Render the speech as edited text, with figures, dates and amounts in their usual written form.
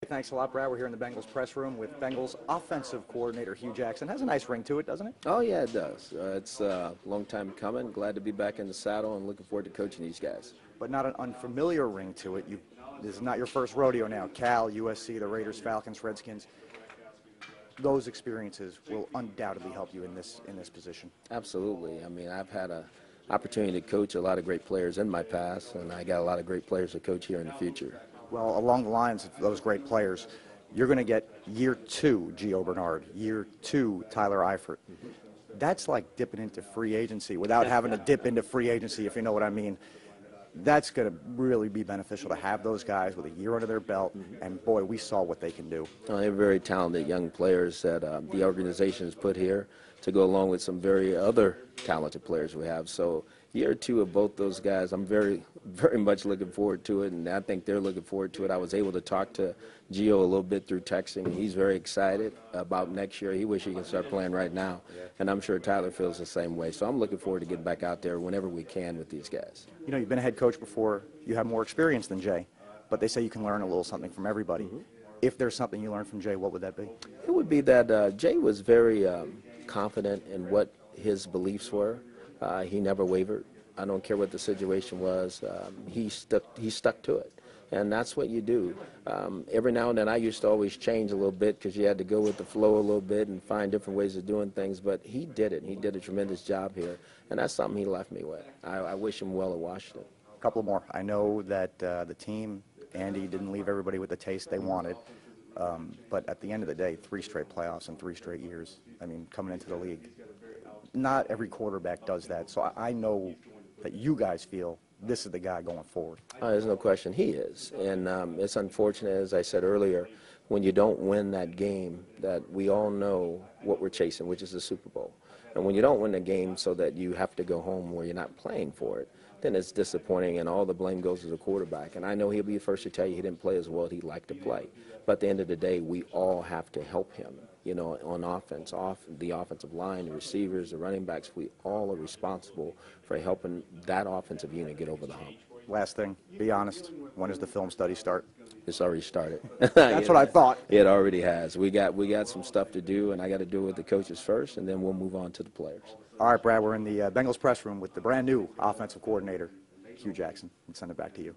Thanks a lot, Brad. We're here in the Bengals press room with Bengals Offensive Coordinator Hue Jackson. Has a nice ring to it, doesn't it? Oh, yeah, it does. It's a long time coming. Glad to be back in the saddle and looking forward to coaching these guys. But not an unfamiliar ring to it. This is not your first rodeo now. Cal, USC, the Raiders, Falcons, Redskins. Those experiences will undoubtedly help you in this position. Absolutely. I mean, I've had an opportunity to coach a lot of great players in my past, and I got a lot of great players to coach here in the future. Well, along the lines of those great players, you're going to get year 2 Gio Bernard, year 2 Tyler Eifert. That's like dipping into free agency without having to dip into free agency, if you know what I mean. That's going to really be beneficial to have those guys with a year under their belt, and boy, we saw what they can do. They're very talented young players that the organization has put here to go along with some very other talented players we have. So year 2 of both those guys, I'm very much looking forward to it, and I think they're looking forward to it. I was able to talk to Gio a little bit through texting. He's very excited about next year. He wishes he could start playing right now, and I'm sure Tyler feels the same way. So I'm looking forward to getting back out there whenever we can with these guys. You know, you've been a head coach before. You have more experience than Jay, but they say you can learn a little something from everybody. If there's something you learned from Jay, what would that be? It would be that Jay was very confident in what his beliefs were. He never wavered. I don't care what the situation was. He stuck to it, and that's what you do. Every now and then, I used to always change a little bit because you had to go with the flow a little bit and find different ways of doing things. But he did it. He did a tremendous job here, and that's something he left me with. I wish him well at Washington. A couple more. I know that the team, Andy, didn't leave everybody with the taste they wanted. But at the end of the day, 3 straight playoffs in 3 straight years. I mean, coming into the league, not every quarterback does that. So I know that you guys feel this is the guy going forward. There's no question he is. And it's unfortunate, as I said earlier, when you don't win that game that we all know what we're chasing, which is the Super Bowl. And when you don't win the game so that you have to go home where you're not playing for it, then it's disappointing, and all the blame goes to the quarterback. And I know he'll be the first to tell you he didn't play as well as he'd like to play. But at the end of the day, we all have to help him. You know, on offense, the offensive line, the receivers, the running backs, we all are responsible for helping that offensive unit get over the hump. Last thing, be honest, when does the film study start? It's already started. That's what I thought. It already has. We got some stuff to do, and I got to do it with the coaches first, and then we'll move on to the players. All right, Brad, we're in the Bengals press room with the brand new offensive coordinator, Hue Jackson. We'll send it back to you.